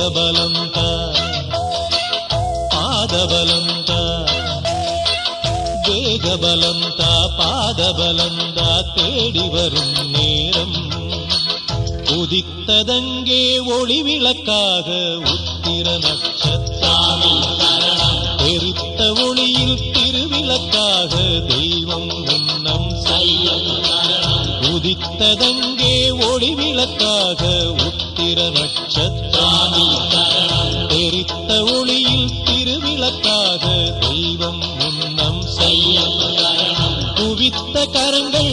தேகபலந்தா பாதபலந்தா தேகபலந்தா பாதபலந்தா தேடி வரும் நேரம் உதித்ததங்கே ஒளி விளக்காக உத்திர நட்சத்திரம் எரித்த ஒளியில் திருவிளக்காக தெய்வம் உன்னம் செய்யும் உதித்ததங்கே ஒளி விளக்காக உத்திர நட்சத்திரம் எரித்த ஒளியில் திருவிளக்காக தெய்வம் உன்னம் செய்யும் குவித்த கரங்கள்